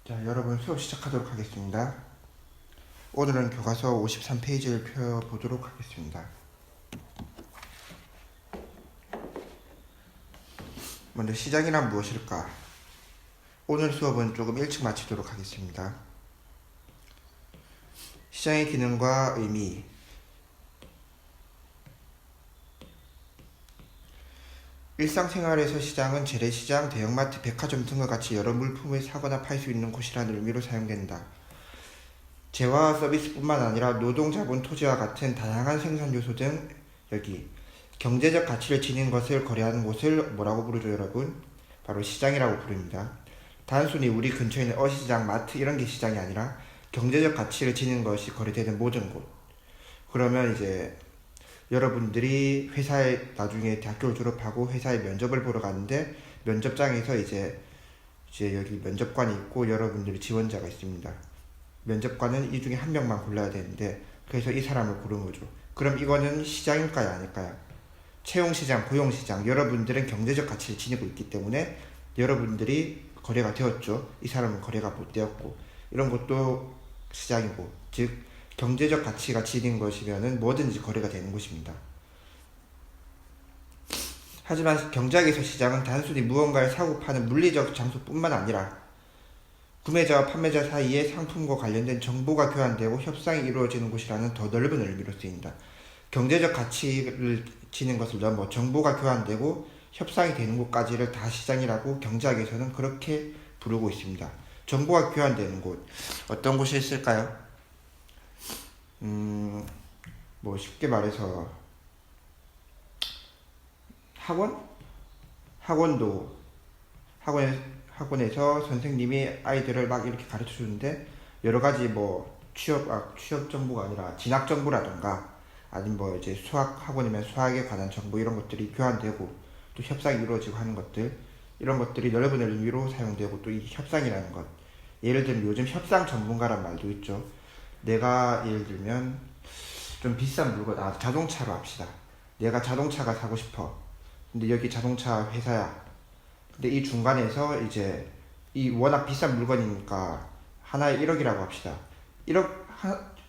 자, 여러분 수업 시작하도록 하겠습니다. 오늘은 교과서 53페이지를 펴보도록 하겠습니다. 먼저 시장이란 무엇일까? 오늘 수업은 조금 일찍 마치도록 하겠습니다. 시장의 기능과 의미. 일상생활에서 시장은 재래시장, 대형마트, 백화점 등과 같이 여러 물품을 사거나 팔 수 있는 곳이라는 의미로 사용된다. 재화와 서비스뿐만 아니라 노동, 자본, 토지와 같은 다양한 생산 요소 등 여기 경제적 가치를 지닌 것을 거래하는 곳을 뭐라고 부르죠, 여러분? 바로 시장이라고 부릅니다. 단순히 우리 근처에 있는 어시장, 마트 이런 게 시장이 아니라 경제적 가치를 지닌 것이 거래되는 모든 곳. 그러면 이제 여러분들이 회사에 나중에 대학교를 졸업하고 회사에 면접을 보러 가는데 면접장에서 이제 여기 면접관이 있고 여러분들이 지원자가 있습니다. 면접관은 이 중에 한 명만 골라야 되는데 그래서 이 사람을 고른 거죠. 그럼 이거는 시장일까요, 아닐까요? 채용시장, 고용시장, 여러분들은 경제적 가치를 지니고 있기 때문에 여러분들이 거래가 되었죠. 이 사람은 거래가 못 되었고, 이런 것도 시장이고, 즉 경제적 가치가 지닌 것이면은 뭐든지 거래가 되는 것입니다. 하지만 경제학에서 시장은 단순히 무언가를 사고 파는 물리적 장소뿐만 아니라 구매자와 판매자 사이에 상품과 관련된 정보가 교환되고 협상이 이루어지는 곳이라는 더 넓은 의미로 쓰인다. 경제적 가치를 지닌 것을 넘어 정보가 교환되고 협상이 되는 곳까지를 다 시장이라고 경제학에서는 그렇게 부르고 있습니다. 정보가 교환되는 곳, 어떤 곳이 있을까요? 뭐 쉽게 말해서 학원에서 선생님이 아이들을 막 이렇게 가르쳐 주는데 여러 가지 뭐 취업 정보가 아니라 진학 정보라던가 아니면 뭐 이제 수학 학원이면 수학에 관한 정보 이런 것들이 교환되고 또 협상이 이루어지고 하는 것들, 이런 것들이 넓은 의미로 사용되고 또 이 협상이라는 것, 예를 들면 요즘 협상 전문가란 말도 있죠. 내가 예를 들면 좀 비싼 물건, 자동차로 합시다. 내가 자동차가 사고 싶어. 근데 여기 자동차 회사야. 근데 이 중간에서 이제 이 워낙 비싼 물건이니까 하나에 1억이라고 합시다. 1억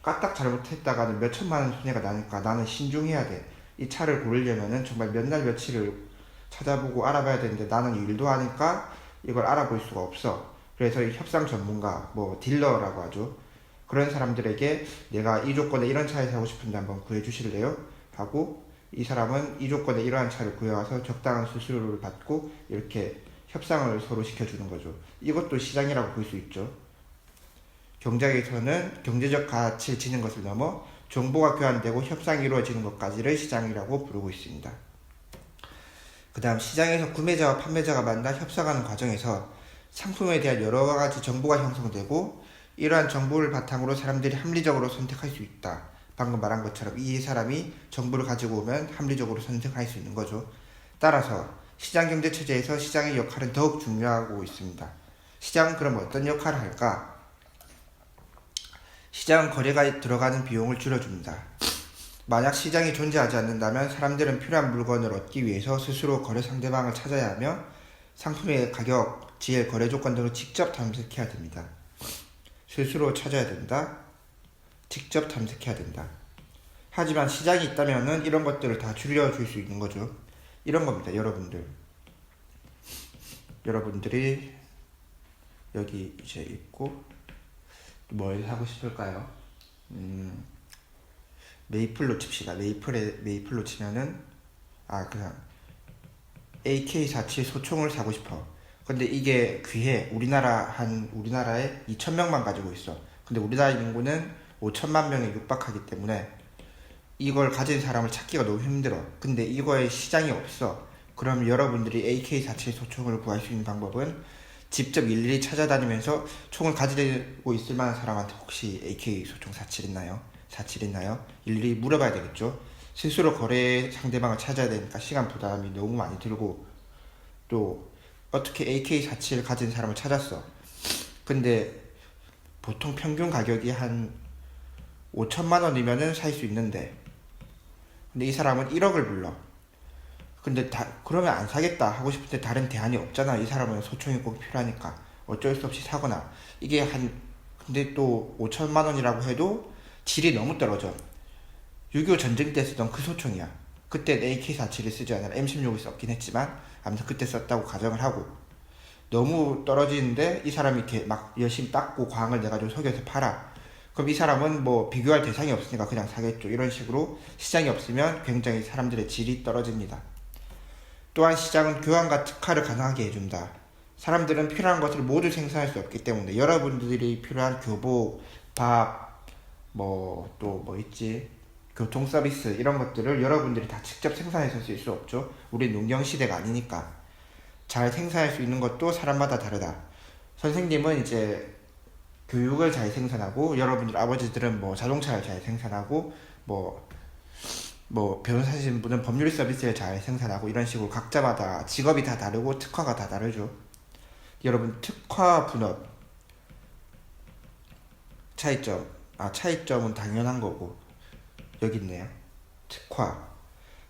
까딱 잘못했다가는 몇 천만 원 손해가 나니까 나는 신중해야 돼. 이 차를 고르려면은 정말 몇 날 며칠을 찾아보고 알아봐야 되는데 나는 일도 하니까 이걸 알아볼 수가 없어. 그래서 이 협상 전문가, 뭐 딜러라고 하죠. 그런 사람들에게 내가 이 조건에 이런 차를 사고 싶은데 한번 구해주실래요? 하고 이 사람은 이 조건에 이러한 차를 구해와서 적당한 수수료를 받고 이렇게 협상을 서로 시켜주는 거죠. 이것도 시장이라고 볼 수 있죠. 경제학에서는 경제적 가치를 지닌 것을 넘어 정보가 교환되고 협상이 이루어지는 것까지를 시장이라고 부르고 있습니다. 그 다음 시장에서 구매자와 판매자가 만나 협상하는 과정에서 상품에 대한 여러 가지 정보가 형성되고 이러한 정보를 바탕으로 사람들이 합리적으로 선택할 수 있다. 방금 말한 것처럼 이 사람이 정보를 가지고 오면 합리적으로 선택할 수 있는 거죠. 따라서 시장경제체제에서 시장의 역할은 더욱 중요하고 있습니다. 시장은 그럼 어떤 역할을 할까? 시장은 거래가 들어가는 비용을 줄여줍니다. 만약 시장이 존재하지 않는다면 사람들은 필요한 물건을 얻기 위해서 스스로 거래 상대방을 찾아야 하며 상품의 가격, 지혜, 거래 조건 등을 직접 탐색해야 됩니다. 스스로 찾아야 된다. 직접 탐색해야 된다. 하지만 시장이 있다면은 이런 것들을 다 줄여줄 수 있는 거죠. 이런 겁니다, 여러분들이 여기 이제 있고 뭘 사고 싶을까요? 메이플로 칩시다. 메이플로 치면은 그냥 AK-47 소총을 사고 싶어. 근데 이게 귀해. 우리나라에 2,000명만 가지고 있어. 근데 우리나라 인구는 5천만 명에 육박하기 때문에 이걸 가진 사람을 찾기가 너무 힘들어. 근데 이거에 시장이 없어. 그럼 여러분들이 AK-47 소총을 구할 수 있는 방법은 직접 일일이 찾아다니면서 총을 가지고 있을 만한 사람한테 혹시 AK 소총 47 있나요? 일일이 물어봐야 되겠죠. 스스로 거래 상대방을 찾아야 되니까 시간 부담이 너무 많이 들고, 또 어떻게 AK-47 가진 사람을 찾았어. 근데 보통 평균 가격이 한 5천만 원이면은 살 수 있는데, 근데 이 사람은 1억을 불러. 근데 그러면 안 사겠다 하고 싶은데 다른 대안이 없잖아. 이 사람은 소총이 꼭 필요하니까. 어쩔 수 없이 사거나 이게 근데 또 5천만 원이라고 해도 질이 너무 떨어져. 6.25 전쟁 때 쓰던 그 소총이야. 그때 AK-47을 쓰지 않아 M16을 썼긴 했지만 아무튼 그때 썼다고 가정을 하고 너무 떨어지는데 이 사람이 이렇게 막 열심히 닦고 광을 내가지고 속여서 팔아. 그럼 이 사람은 뭐 비교할 대상이 없으니까 그냥 사겠죠. 이런 식으로 시장이 없으면 굉장히 사람들의 질이 떨어집니다. 또한 시장은 교환과 특화를 가능하게 해준다. 사람들은 필요한 것을 모두 생산할 수 없기 때문에 여러분들이 필요한 교복, 밥, 또 뭐 있지? 교통 서비스 이런 것들을 여러분들이 다 직접 생산해서 쓸 수 없죠. 우리 농경 시대가 아니니까. 잘 생산할 수 있는 것도 사람마다 다르다. 선생님은 이제 교육을 잘 생산하고 여러분들 아버지들은 뭐 자동차를 잘 생산하고 변호사신 분은 법률 서비스를 잘 생산하고 이런 식으로 각자마다 직업이 다 다르고 특화가 다 다르죠. 여러분 특화 분업 차이점은 당연한 거고 여기 있네요. 특화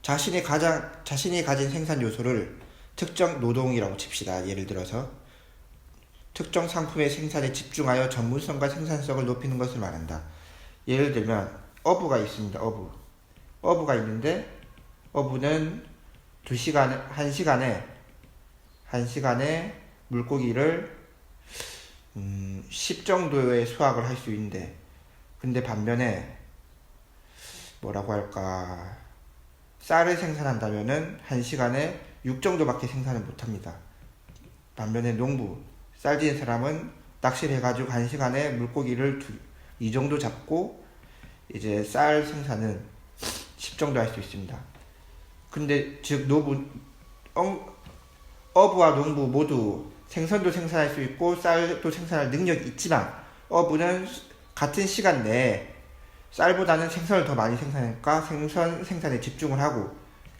자신이 가진 생산 요소를 특정 노동이라고 칩시다. 예를 들어서 특정 상품의 생산에 집중하여 전문성과 생산성을 높이는 것을 말한다. 예를 들면 어부가 있습니다. 어부가 있는데 어부는 1시간에 물고기를 10 정도의 수확을 할 수 있는데 근데 반면에 뭐라고 할까 쌀을 생산한다면은 1시간에 6 정도밖에 생산을 못합니다. 반면에 농부 쌀 지는 사람은 낚시를 해가지고 1시간에 물고기를 2 정도 잡고 이제 쌀 생산은 10 정도 할 수 있습니다. 근데 즉 어부와 농부 모두 생선도 생산할 수 있고 쌀도 생산할 능력이 있지만 어부는 같은 시간 내에 쌀보다는 생선을 더 많이 생산하니까 생선 생산에 집중을 하고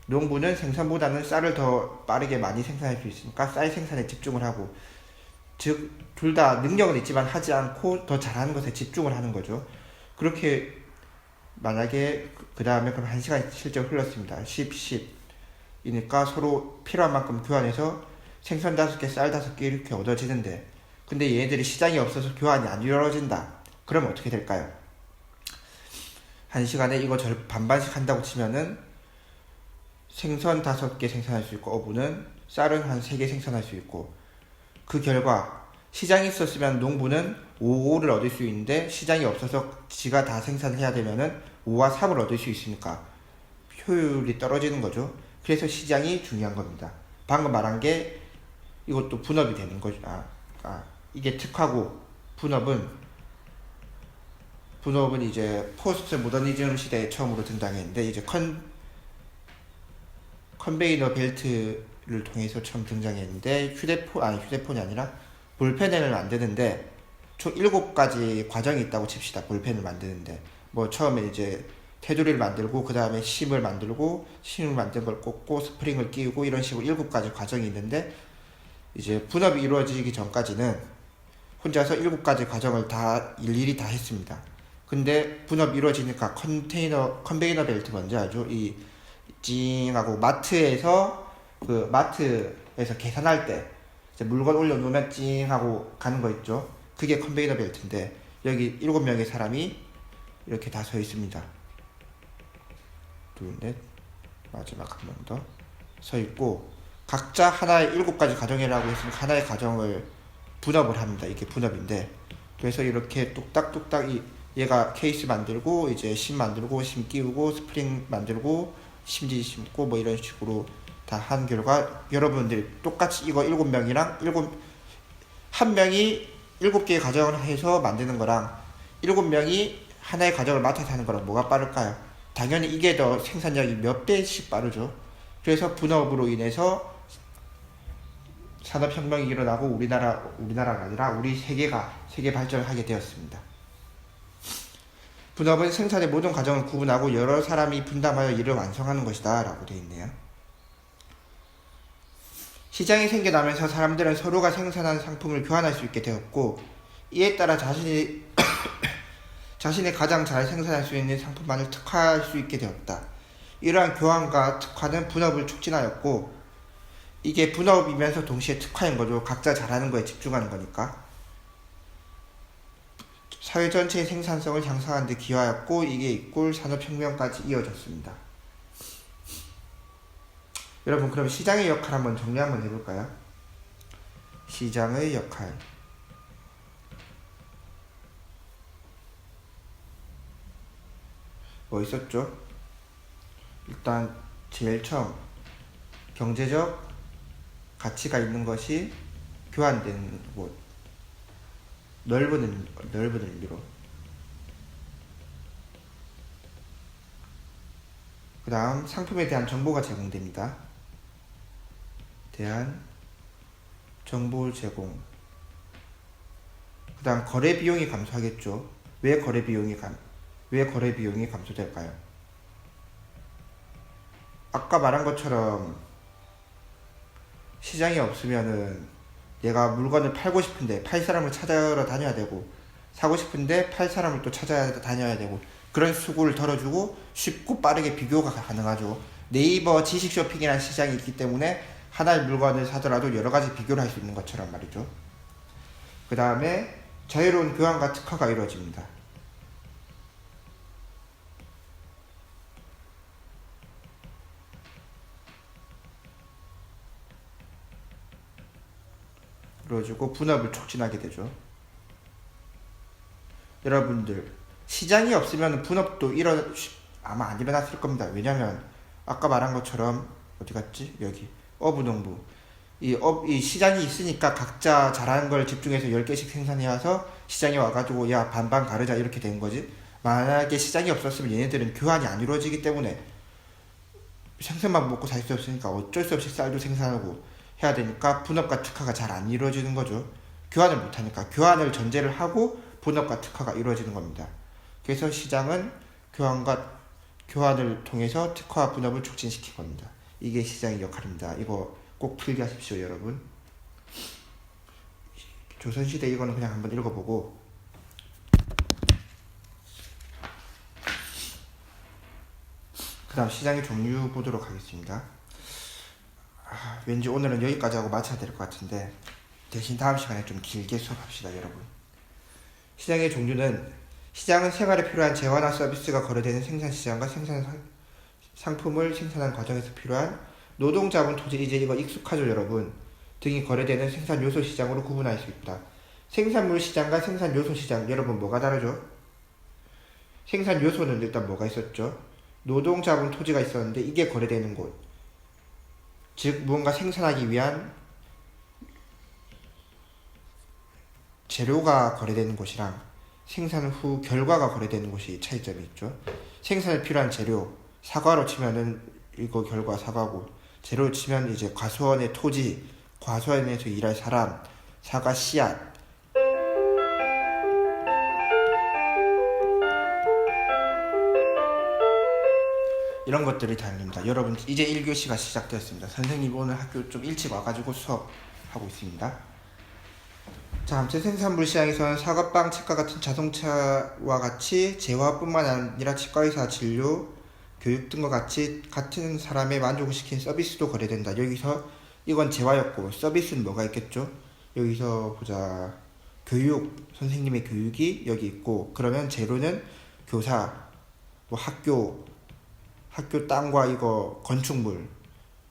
농부는 생선보다는 쌀을 더 빠르게 많이 생산할 수 있으니까 쌀 생산에 집중을 하고 즉 둘 다 능력은 있지만 하지 않고 더 잘하는 것에 집중을 하는 거죠. 그렇게 만약에 그 다음에 그럼 1시간이 실제로 흘렀습니다. 10 이니까 서로 필요한 만큼 교환해서 생선 5개, 쌀 5개 이렇게 얻어지는데 근데 얘네들이 시장이 없어서 교환이 안 이루어진다. 그러면 어떻게 될까요? 1시간에 이거 반반씩 한다고 치면은 생선 5개 생산할 수 있고 어부는 쌀은 한 3개 생산할 수 있고 그 결과 시장이 있었으면 농부는 5를 얻을 수 있는데 시장이 없어서 지가 다 생산해야 되면은 5와 3을 얻을 수 있으니까 효율이 떨어지는 거죠. 그래서 시장이 중요한 겁니다. 방금 말한 게 이것도 분업이 되는 거죠. 이게 특화고 분업은 이제 포스트 모더니즘 시대에 처음으로 등장했는데 이제 컨베이너 벨트를 통해서 처음 등장했는데 휴대폰이 아니라 볼펜을 만드는데 총 7가지 과정이 있다고 칩시다. 볼펜을 만드는데 처음에 이제 테두리를 만들고 그 다음에 심을 만든 걸 꽂고 스프링을 끼우고 이런 식으로 7가지 과정이 있는데 이제 분업이 이루어지기 전까지는 혼자서 7가지 과정을 다 일일이 다 했습니다. 근데 분업이 이루어지니까 컨베이너 벨트 뭔지 알죠? 이 찡하고 마트에서 계산할 때 이제 물건 올려놓으면 찡하고 가는 거 있죠? 그게 컨베이너 벨트인데 여기 7명의 사람이 이렇게 다 서 있습니다. 둘, 넷, 마지막 한 번 더 서 있고 각자 하나의 7가지 가정이라고 했으면 하나의 가정을 분업을 합니다. 이게 분업인데 그래서 이렇게 뚝딱뚝딱 얘가 케이스 만들고 이제 심 만들고 심 끼우고 스프링 만들고 심지 심고 이런 식으로 다 한 결과 여러분들이 똑같이 이거 7명이랑 한 명이 7개의 가정을 해서 만드는 거랑 7명이 하나의 가정을 맡아서 하는 거랑 뭐가 빠를까요? 당연히 이게 더 생산량이 몇 배씩 빠르죠. 그래서 분업으로 인해서 산업혁명이 일어나고 우리나라가 아니라 우리 세계 발전을 하게 되었습니다. 분업은 생산의 모든 과정을 구분하고 여러 사람이 분담하여 일을 완성하는 것이다 라고 되어 있네요. 시장이 생겨나면서 사람들은 서로가 생산한 상품을 교환할 수 있게 되었고 이에 따라 자신이 가장 잘 생산할 수 있는 상품만을 특화할 수 있게 되었다. 이러한 교환과 특화는 분업을 촉진하였고 이게 분업이면서 동시에 특화인 거죠. 각자 잘하는 거에 집중하는 거니까. 사회 전체의 생산성을 향상하는 데 기여하였고 이게 이꼴 산업혁명까지 이어졌습니다. 여러분 그럼 시장의 역할 한번 정리 한번 해볼까요? 시장의 역할. 뭐 있었죠? 일단 제일 처음 경제적 가치가 있는 것이 교환되는 곳. 넓은 의미로. 그 다음 상품에 대한 정보가 제공됩니다. 대한 정보 제공. 그 다음 거래 비용이 감소하겠죠. 왜 거래 비용이 감소될까요? 아까 말한 것처럼 시장이 없으면은 내가 물건을 팔고 싶은데 팔 사람을 찾아러 다녀야 되고 사고 싶은데 팔 사람을 또 찾아야 다녀야 되고 그런 수고를 덜어주고 쉽고 빠르게 비교가 가능하죠. 네이버 지식 쇼핑이라는 시장이 있기 때문에 하나의 물건을 사더라도 여러 가지 비교를 할 수 있는 것처럼 말이죠. 그 다음에 자유로운 교환과 특화가 이루어집니다. 이루어지고 분업을 촉진하게 되죠. 여러분들 시장이 없으면 분업도 아마 안 일어났을 겁니다. 왜냐면 아까 말한 것처럼 어디 갔지? 여기 어부농부 이 시장이 있으니까 각자 잘하는 걸 집중해서 10개씩 생산해 와서 시장에 와가지고 야 반반 가르자 이렇게 된 거지. 만약에 시장이 없었으면 얘네들은 교환이 안 이루어지기 때문에 생선만 먹고 살 수 없으니까 어쩔 수 없이 쌀도 생산하고 해야 되니까 분업과 특화가 잘 안 이루어지는 거죠. 교환을 못하니까 교환을 전제를 하고 분업과 특화가 이루어지는 겁니다. 그래서 시장은 교환을 통해서 특화와 분업을 촉진시킬 겁니다. 이게 시장의 역할입니다. 이거 꼭 필기 하십시오, 여러분. 조선시대 이거는 그냥 한번 읽어보고 그 다음 시장의 종류 보도록 하겠습니다. 왠지 오늘은 여기까지 하고 마쳐야 될 것 같은데 대신 다음 시간에 좀 길게 수업합시다, 여러분. 시장의 종류는 시장은 생활에 필요한 재화나 서비스가 거래되는 생산시장과 상품을 생산하는 과정에서 필요한 노동, 자본, 토지, 이제 이거 익숙하죠, 여러분? 등이 거래되는 생산 요소 시장으로 구분할 수 있다. 생산물 시장과 생산 요소 시장, 여러분 뭐가 다르죠? 생산 요소는 일단 뭐가 있었죠? 노동, 자본, 토지가 있었는데 이게 거래되는 곳. 즉 무언가 생산하기 위한 재료가 거래되는 곳이랑 생산 후 결과가 거래되는 곳이 차이점이 있죠. 생산에 필요한 재료, 사과로 치면은 이거 결과 사과고, 재료로 치면 이제 과수원의 토지, 과수원에서 일할 사람, 사과 씨앗, 이런 것들이 다릅니다. 여러분 이제 1교시가 시작되었습니다. 선생님 오늘 학교 좀 일찍 와가지고 수업하고 있습니다. 자, 아무튼 생산물 시장에서는 사과빵, 책과 같은 자동차와 같이 재화뿐만 아니라 치과의사, 진료, 교육 등과 같은 사람의 만족을 시킨 서비스도 거래된다. 여기서 이건 재화였고 서비스는 뭐가 있겠죠? 여기서 보자. 교육, 선생님의 교육이 여기 있고, 그러면 재료는 교사, 뭐 학교 땅과 이거 건축물,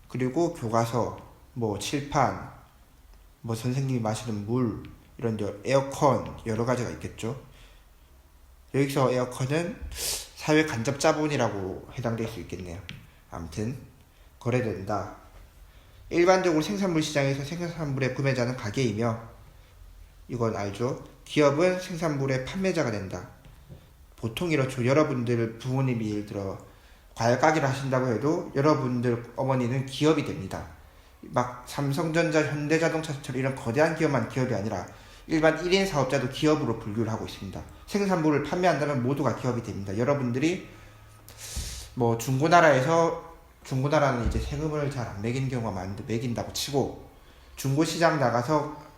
그리고 교과서, 뭐 칠판, 뭐 선생님이 마시는 물, 이런 에어컨 여러 가지가 있겠죠. 여기서 에어컨은 사회 간접 자본이라고 해당될 수 있겠네요. 아무튼 거래된다. 일반적으로 생산물 시장에서 생산물의 구매자는 가게이며, 이건 알죠? 기업은 생산물의 판매자가 된다. 보통 이렇죠. 여러분들 부모님이 예를 들어 과일 가게를 하신다고 해도 여러분들 어머니는 기업이 됩니다. 막 삼성전자, 현대자동차처럼 이런 거대한 기업만 기업이 아니라 일반 1인 사업자도 기업으로 분류를 하고 있습니다. 생산물을 판매한다면 모두가 기업이 됩니다. 여러분들이 뭐 중고나라는 이제 세금을 잘 안 매기는 경우가 많은데 매긴다고 치고, 중고시장 나가서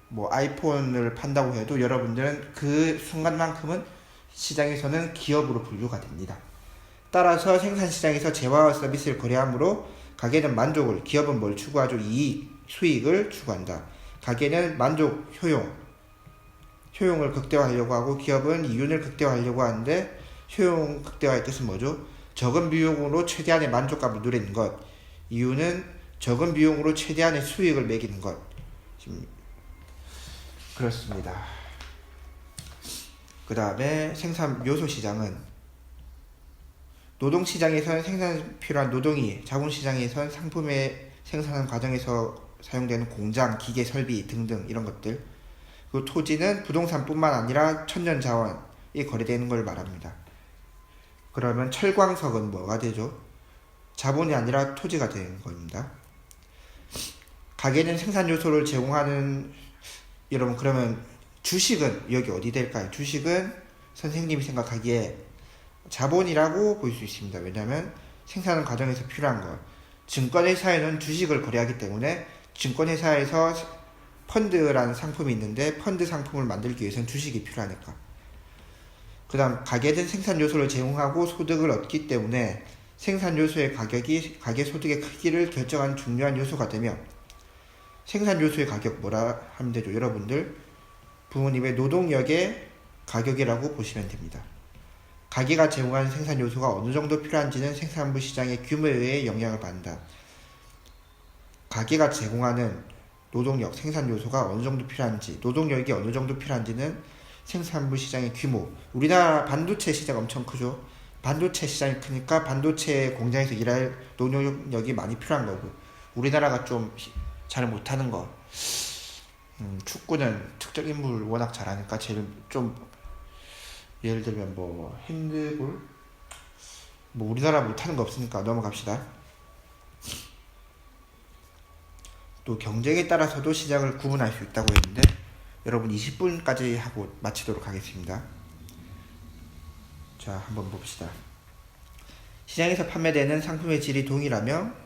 뭐 아이폰을 판다고 해도 여러분들은 그 순간만큼은 시장에서는 기업으로 분류가 됩니다. 따라서 생산시장에서 재화와 서비스를 거래하므로 가계는 만족을, 기업은 뭘 추구하죠? 이익, 수익을 추구한다. 가계는 만족, 효용을 극대화하려고 하고 기업은 이윤을 극대화하려고 하는데 효용 극대화의 뜻은 뭐죠? 적은 비용으로 최대한의 만족감을 누리는 것. 이윤은 적은 비용으로 최대한의 수익을 매기는 것. 지금 그렇습니다. 그 다음에 생산 요소 시장은 노동 시장에서는 생산 필요한 노동이, 자본 시장에서는 상품의 생산하는 과정에서 사용되는 공장, 기계, 설비 등등 이런 것들. 그리고 토지는 부동산뿐만 아니라 천연자원이 거래되는 걸 말합니다. 그러면 철광석은 뭐가 되죠? 자본이 아니라 토지가 되는 겁니다. 가계는 생산 요소를 제공하는, 여러분 그러면 주식은 여기 어디 될까요? 주식은 선생님이 생각하기에 자본이라고 볼 수 있습니다. 왜냐하면 생산 과정에서 필요한 것. 증권회사에는 주식을 거래하기 때문에 증권회사에서 펀드라는 상품이 있는데 펀드 상품을 만들기 위해서는 주식이 필요하니까. 그 다음 가계는 생산 요소를 제공하고 소득을 얻기 때문에 생산 요소의 가격이 가계 소득의 크기를 결정하는 중요한 요소가 되며 생산 요소의 가격 뭐라 하면 되죠? 여러분들 부모님의 노동력의 가격이라고 보시면 됩니다. 가계가 제공하는 생산 요소가 어느 정도 필요한지는 생산부 시장의 규모에 의해 영향을 받는다. 가계가 제공하는 노동력, 생산 요소가 어느 정도 필요한지, 노동력이 어느 정도 필요한지는 생산부 시장의 규모. 우리나라 반도체 시장 엄청 크죠. 반도체 시장이 크니까 반도체 공장에서 일할 노동력이 많이 필요한 거고, 우리나라가 좀 잘 못하는 거, 축구는 특정 인물 워낙 잘하니까 제일 좀, 예를 들면 뭐 핸드볼, 뭐 우리나라 못하는 거 없으니까 넘어갑시다. 또 경쟁에 따라서도 시장을 구분할 수 있다고 했는데 여러분 20분까지 하고 마치도록 하겠습니다. 자, 한번 봅시다. 시장에서 판매되는 상품의 질이 동일하며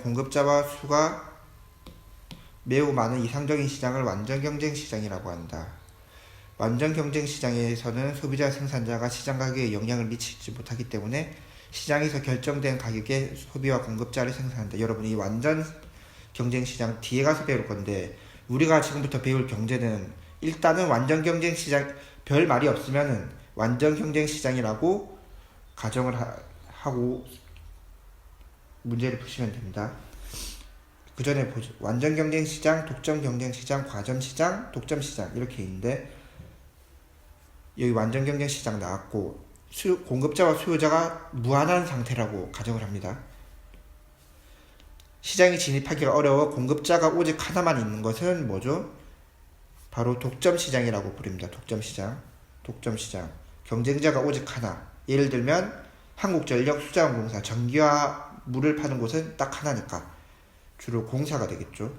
공급자와 수가 매우 많은 이상적인 시장을 완전 경쟁 시장이라고 한다. 완전 경쟁 시장에서는 소비자 생산자가 시장 가격에 영향을 미치지 못하기 때문에 시장에서 결정된 가격에 소비와 공급자를 생산한다. 여러분 이 완전 경쟁 시장 뒤에 가서 배울 건데 우리가 지금부터 배울 경제는 일단은 완전 경쟁 시장, 별 말이 없으면은 완전 경쟁 시장이라고 가정을 하고 문제를 푸시면 됩니다. 그 전에 보죠. 완전 경쟁 시장, 독점 경쟁 시장, 과점 시장, 독점 시장 이렇게 있는데 여기 완전 경쟁 시장 나왔고 공급자와 수요자가 무한한 상태라고 가정을 합니다. 시장에 진입하기가 어려워 공급자가 오직 하나만 있는 것은 뭐죠? 바로 독점 시장이라고 부릅니다. 독점 시장. 경쟁자가 오직 하나. 예를 들면 한국전력, 수자원공사, 전기와 물을 파는 곳은 딱 하나니까 주로 공사가 되겠죠.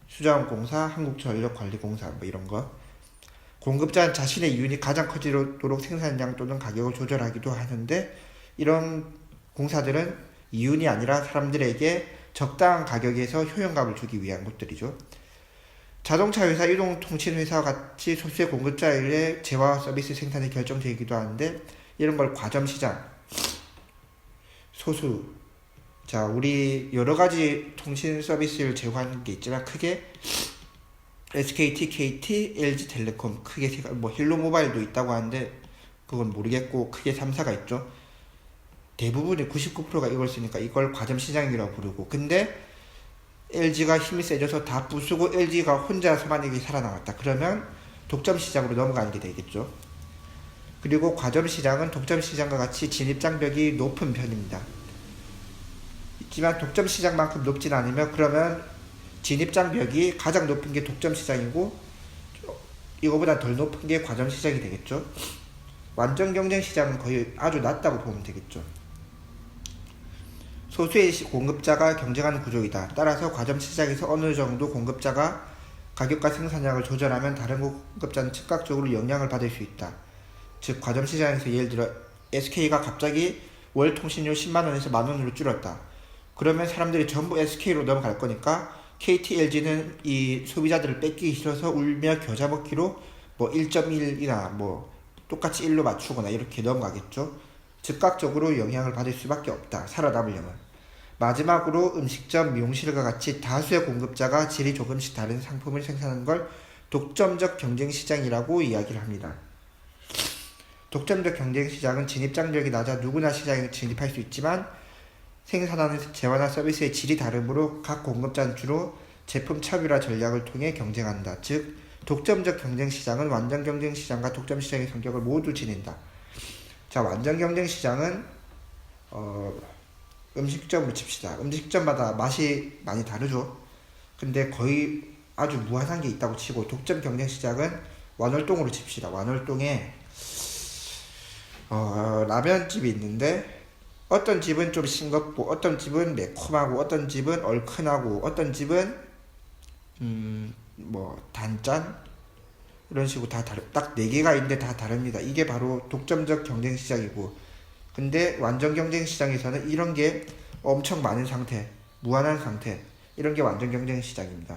수자원공사, 한국전력관리공사 뭐 이런 거. 공급자는 자신의 이윤이 가장 커지도록 생산량 또는 가격을 조절하기도 하는데 이런 공사들은 이윤이 아니라 사람들에게 적당한 가격에서 효용감을 주기 위한 것들이죠. 자동차 회사, 이동통신 회사와 같이 소수의 공급자의 재화와 서비스 생산이 결정되기도 하는데 이런 걸 과점시장, 소수. 자, 우리 여러 가지 통신 서비스를 제공하는 게 있지만 크게 SKT, KT, LG텔레콤 크게 뭐 힐로모바일도 있다고 하는데 그건 모르겠고 크게 3사가 있죠. 대부분의 99%가 이걸 쓰니까 이걸 과점시장이라고 부르고 근데 LG가 힘이 세져서 다 부수고 LG가 혼자서만 이게 살아나갔다. 그러면 독점시장으로 넘어가는 게 되겠죠. 그리고 과점시장은 독점시장과 같이 진입장벽이 높은 편입니다. 있지만 독점시장만큼 높진 않으며 그러면 진입장벽이 가장 높은 게 독점시장이고 이거보다 덜 높은 게 과점시장이 되겠죠. 완전 경쟁시장은 거의 아주 낮다고 보면 되겠죠. 소수의 공급자가 경쟁하는 구조이다. 따라서 과점시장에서 어느 정도 공급자가 가격과 생산량을 조절하면 다른 공급자는 즉각적으로 영향을 받을 수 있다. 즉 과점시장에서 예를 들어 SK가 갑자기 월 통신료 10만원에서 만원으로 줄였다. 그러면 사람들이 전부 SK로 넘어갈 거니까 KT, LG는 이 소비자들을 뺏기기 싫어서 울며 겨자 먹기로 뭐 1.1이나 뭐 똑같이 1로 맞추거나 이렇게 넘어가겠죠. 즉각적으로 영향을 받을 수밖에 없다. 살아남으려면. 마지막으로 음식점, 미용실과 같이 다수의 공급자가 질이 조금씩 다른 상품을 생산하는 걸 독점적 경쟁시장이라고 이야기를 합니다. 독점적 경쟁시장은 진입장벽이 낮아 누구나 시장에 진입할 수 있지만 생산하는 재화나 서비스의 질이 다르므로 각 공급자는 주로 제품 차별화 전략을 통해 경쟁한다. 즉, 독점적 경쟁시장은 완전 경쟁시장과 독점시장의 성격을 모두 지닌다. 자, 완전 경쟁시장은 음식점으로 칩시다. 음식점마다 맛이 많이 다르죠. 근데 거의 아주 무한한 게 있다고 치고 독점 경쟁시장은 완월동으로 칩시다. 완월동에 라면집이 있는데 어떤 집은 좀 싱겁고 어떤 집은 매콤하고 어떤 집은 얼큰하고 어떤 집은 단짠 이런 식으로 다 딱 4개가 있는데 다 다릅니다. 이게 바로 독점적 경쟁 시장이고, 근데 완전 경쟁 시장에서는 이런 게 엄청 많은 상태, 무한한 상태, 이런 게 완전 경쟁 시장입니다.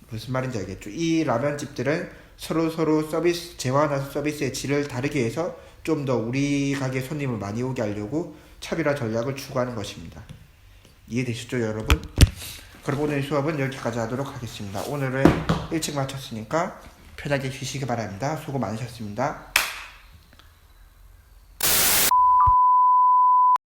무슨 말인지 알겠죠? 이 라면집들은 서로 서비스, 재화나 서비스의 질을 다르게 해서 좀 더 우리 가게 손님을 많이 오게 하려고 차별화 전략을 추구하는 것입니다. 이해되시죠, 여러분? 그럼 오늘 수업은 여기까지 하도록 하겠습니다. 오늘은 일찍 마쳤으니까 편하게 쉬시기 바랍니다. 수고 많으셨습니다.